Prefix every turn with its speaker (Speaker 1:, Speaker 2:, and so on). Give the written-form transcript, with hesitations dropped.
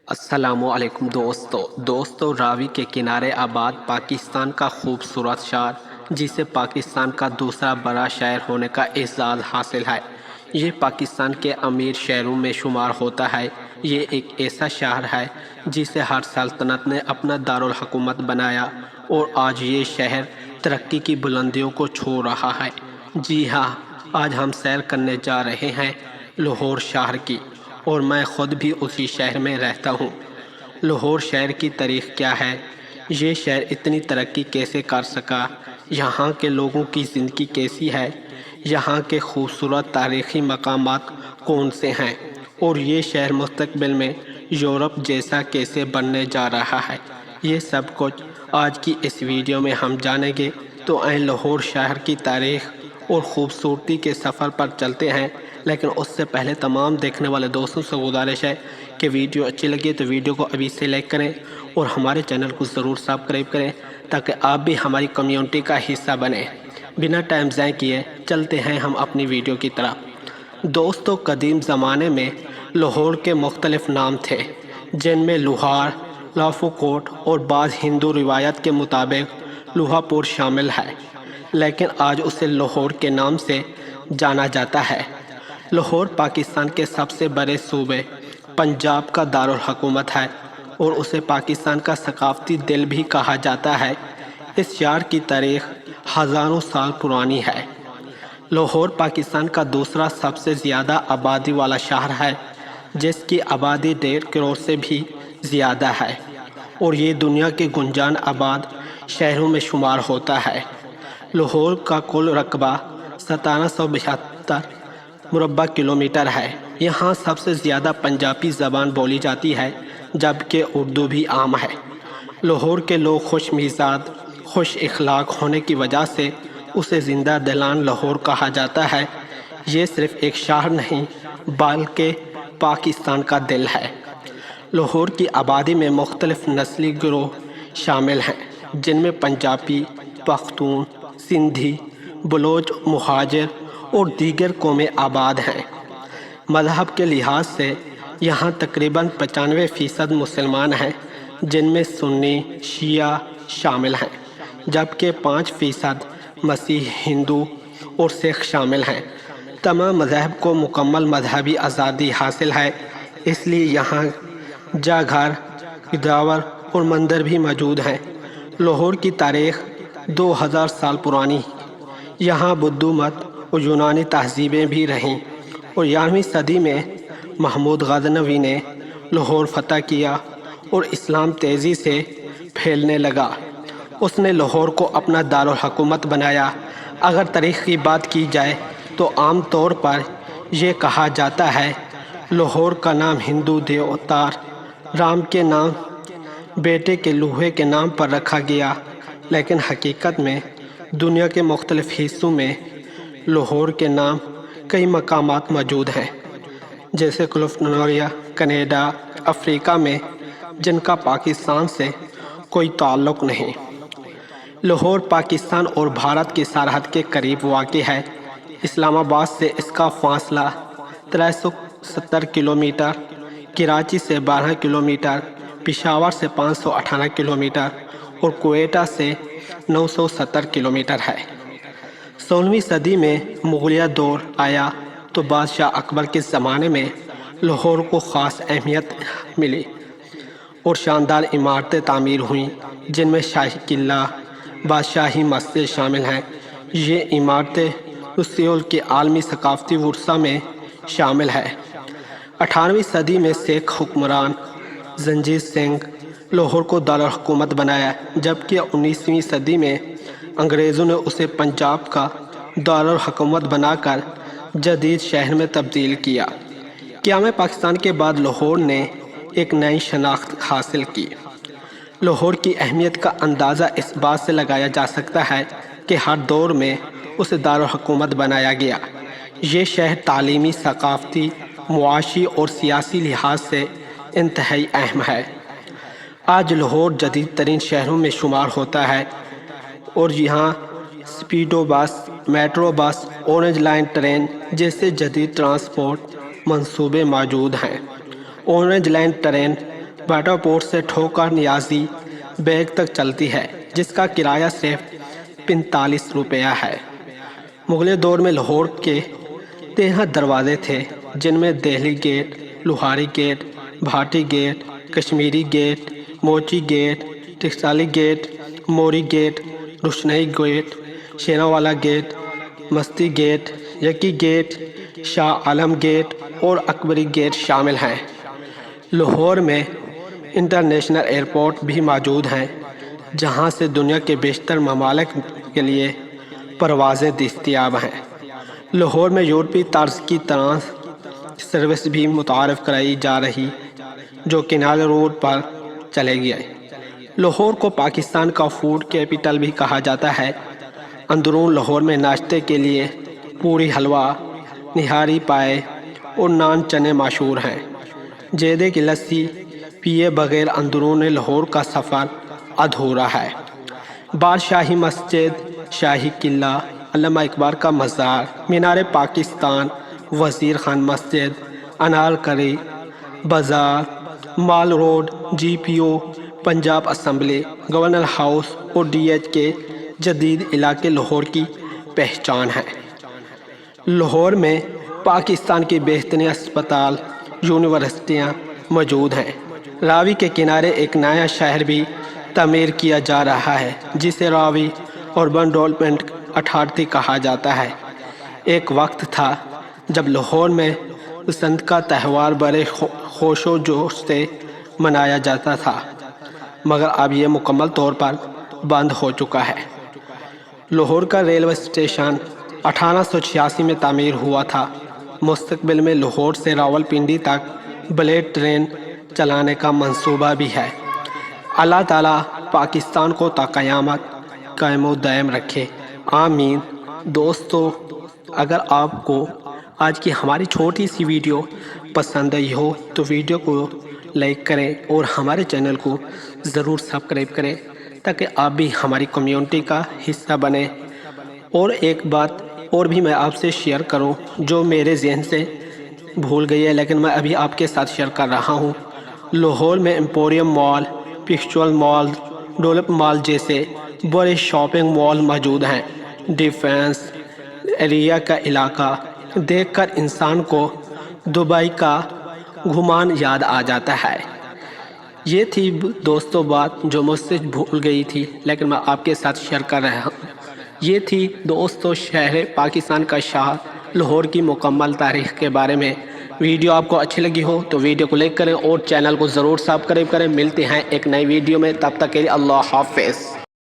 Speaker 1: السلام علیکم دوستو راوی کے کنارے آباد پاکستان کا خوبصورت شہر جسے پاکستان کا دوسرا بڑا شہر ہونے کا اعزاز حاصل ہے۔ یہ پاکستان کے امیر شہروں میں شمار ہوتا ہے۔ یہ ایک ایسا شہر ہے جسے ہر سلطنت نے اپنا دارالحکومت بنایا اور آج یہ شہر ترقی کی بلندیوں کو چھو رہا ہے۔ جی ہاں، آج ہم سیر کرنے جا رہے ہیں لاہور شہر کی، اور میں خود بھی اسی شہر میں رہتا ہوں۔ لاہور شہر کی تاریخ کیا ہے؟ یہ شہر اتنی ترقی کیسے کر سکا؟ یہاں کے لوگوں کی زندگی کیسی ہے؟ یہاں کے خوبصورت تاریخی مقامات کون سے ہیں؟ اور یہ شہر مستقبل میں یورپ جیسا کیسے بننے جا رہا ہے؟ یہ سب کچھ آج کی اس ویڈیو میں ہم جانیں گے۔ تو آئیں لاہور شہر کی تاریخ اور خوبصورتی کے سفر پر چلتے ہیں، لیکن اس سے پہلے تمام دیکھنے والے دوستوں سے گزارش ہے کہ ویڈیو اچھی لگے تو ویڈیو کو ابھی سے لائک کریں اور ہمارے چینل کو ضرور سبسکرائب کریں تاکہ آپ بھی ہماری کمیونٹی کا حصہ بنیں۔ بنا ٹائم ضائع کیے چلتے ہیں ہم اپنی ویڈیو کی طرف۔ دوستو، قدیم زمانے میں لاہور کے مختلف نام تھے، جن میں لوہار، لافو کوٹ اور بعض ہندو روایت کے مطابق لوہا پور شامل ہے، لیکن آج اسے لاہور کے نام سے جانا جاتا ہے۔ لاہور پاکستان کے سب سے بڑے صوبے پنجاب کا دارالحکومت ہے اور اسے پاکستان کا ثقافتی دل بھی کہا جاتا ہے۔ اس شہر کی تاریخ ہزاروں سال پرانی ہے۔ لاہور پاکستان کا دوسرا سب سے زیادہ آبادی والا شہر ہے، جس کی آبادی 1.5 کروڑ سے بھی زیادہ ہے، اور یہ دنیا کے گنجان آباد شہروں میں شمار ہوتا ہے۔ لاہور کا کل رقبہ 1772 مربع کلومیٹر ہے۔ یہاں سب سے زیادہ پنجابی زبان بولی جاتی ہے، جبکہ اردو بھی عام ہے۔ لاہور کے لوگ خوش مزاج، خوش اخلاق ہونے کی وجہ سے اسے زندہ دلان لاہور کہا جاتا ہے۔ یہ صرف ایک شہر نہیں بلکہ پاکستان کا دل ہے۔ لاہور کی آبادی میں مختلف نسلی گروہ شامل ہیں، جن میں پنجابی، پختون، سندھی، بلوچ، مہاجر اور دیگر قومیں آباد ہیں۔ مذہب کے لحاظ سے یہاں تقریباً 95% مسلمان ہیں، جن میں سنی، شیعہ شامل ہیں، جبکہ 5% مسیح، ہندو اور سکھ شامل ہیں۔ تمام مذاہب کو مکمل مذہبی آزادی حاصل ہے، اس لیے یہاں جا گھر، گرجاور اور مندر بھی موجود ہیں۔ لاہور کی تاریخ 2000 سال پرانی، یہاں بدھ مت اور یونانی تہذیبیں بھی رہیں، اور 11ویں صدی میں محمود غزنوی نے لاہور فتح کیا اور اسلام تیزی سے پھیلنے لگا۔ اس نے لاہور کو اپنا دارالحکومت بنایا۔ اگر تاریخ کی بات کی جائے تو عام طور پر یہ کہا جاتا ہے لاہور کا نام ہندو دیوتار رام کے نام بیٹے کے لوہے کے نام پر رکھا گیا، لیکن حقیقت میں دنیا کے مختلف حصوں میں لاہور کے نام کئی مقامات موجود ہیں، جیسے کیلیفورنیا، کینیڈا، افریقہ میں، جن کا پاکستان سے کوئی تعلق نہیں۔ لاہور پاکستان اور بھارت کی سرحد کے قریب واقع ہے۔ اسلام آباد سے اس کا فاصلہ 370 کلومیٹر، کراچی سے 12 کلومیٹر، پشاور سے 518 کلومیٹر اور کوئٹہ سے 970 کلومیٹر ہے۔ 16ویں صدی میں مغلیہ دور آیا تو بادشاہ اکبر کے زمانے میں لاہور کو خاص اہمیت ملی اور شاندار عمارتیں تعمیر ہوئیں، جن میں شاہی قلعہ، بادشاہی مسجد شامل ہیں۔ یہ عمارتیں سیول کے عالمی ثقافتی ورثہ میں شامل ہے۔ 18ویں صدی میں سکھ حکمران رنجیت سنگھ لاہور کو دارالحکومت بنایا، جبکہ 19ویں صدی میں انگریزوں نے اسے پنجاب کا دارالحکومت بنا کر جدید شہر میں تبدیل کیا۔ قیام پاکستان کے بعد لاہور نے ایک نئی شناخت حاصل کی۔ لاہور کی اہمیت کا اندازہ اس بات سے لگایا جا سکتا ہے کہ ہر دور میں اسے دارالحکومت بنایا گیا۔ یہ شہر تعلیمی، ثقافتی، معاشی اور سیاسی لحاظ سے انتہائی اہم ہے۔ آج لاہور جدید ترین شہروں میں شمار ہوتا ہے اور یہاں سپیڈو بس، metro bus, orange line train جیسے جدید ٹرانسپورٹ منصوبے موجود ہیں۔ Orange line train Bata port سے ٹھوکر نیازی بیگ تک چلتی ہے، جس کا کرایہ صرف 45 روپیہ ہے۔ مغلیہ دور میں لاہور کے 13 دروازے تھے، جن میں Delhi gate, Lohari gate, Bhati gate, Kashmiri gate, Mochi gate, Taksali gate, Mori gate, Roshnai gate, Sheranwala gate, Masti gate, Yakki gate, Shah Alam gate اور اکبری گیٹ شامل ہیں۔ لاہور میں انٹرنیشنل ایئرپورٹ بھی موجود ہیں، جہاں سے دنیا کے بیشتر ممالک کے لیے پروازیں دستیاب ہیں۔ لاہور میں یورپی طرز کی ٹرانس سروس بھی متعارف کرائی جا رہی، جو کنال روڈ پر چلے گی۔ لاہور کو پاکستان کا فوڈ کیپٹل بھی کہا جاتا ہے۔ اندرون لاہور میں ناشتے کے لیے پوری حلوہ، نہاری پائے اور نان چنے مشہور ہیں۔ جیدے کی لسی پیے بغیر اندرون لاہور کا سفر ادھورا ہے۔ بادشاہی مسجد، شاہی قلعہ، علامہ اقبال کا مزار، مینار پاکستان، وزیر خان مسجد، انارکلی بازار، مال روڈ، جی پی او، پنجاب اسمبلی، گورنر ہاؤس اور ڈی ایچ کے جدید علاقے لاہور کی پہچان ہیں۔ لاہور میں پاکستان کی بہترین اسپتال، یونیورسٹیاں موجود ہیں۔ راوی کے کنارے ایک نیا شہر بھی تعمیر کیا جا رہا ہے، جسے راوی اربن ڈیولپمنٹ اتھارٹی کہا جاتا ہے۔ ایک وقت تھا جب لاہور میں بسنت کا تہوار بڑے خوش و جوش سے منایا جاتا تھا، مگر اب یہ مکمل طور پر بند ہو چکا ہے۔ لاہور کا ریلوے اسٹیشن 1886 میں تعمیر ہوا تھا۔ مستقبل میں لاہور سے راولپنڈی تک بلیٹ ٹرین چلانے کا منصوبہ بھی ہے۔ اللہ تعالیٰ پاکستان کو تا قیامت قائم و دائم رکھے، آمین۔ دوستو، اگر آپ کو آج کی ہماری چھوٹی سی ویڈیو پسند آئی ہو تو ویڈیو کو لائک کریں اور ہمارے چینل کو ضرور سبسکرائب کریں، تاکہ آپ بھی ہماری کمیونٹی کا حصہ بنیں۔ اور ایک بات اور بھی میں آپ سے شیئر کروں، جو میرے ذہن سے بھول گئی ہے، لیکن میں ابھی آپ کے ساتھ شیئر کر رہا ہوں۔ لاہور میں ایمپوریم مال، پکچول مال، ڈولپ مال جیسے بڑے شاپنگ مال موجود ہیں۔ ڈیفینس ایریا کا علاقہ دیکھ کر انسان کو دبئی کا گمان یاد آ جاتا ہے۔ یہ تھی دوستو بات جو مجھ سے بھول گئی تھی، لیکن میں آپ کے ساتھ شیئر کر رہا ہوں۔ یہ تھی دوستو شہر پاکستان کا شہر لاہور کی مکمل تاریخ کے بارے میں۔ ویڈیو آپ کو اچھی لگی ہو تو ویڈیو کو لائک کریں اور چینل کو ضرور سبسکرائب کریں۔ ملتے ہیں ایک نئی ویڈیو میں، تب تک کے لیے اللہ حافظ۔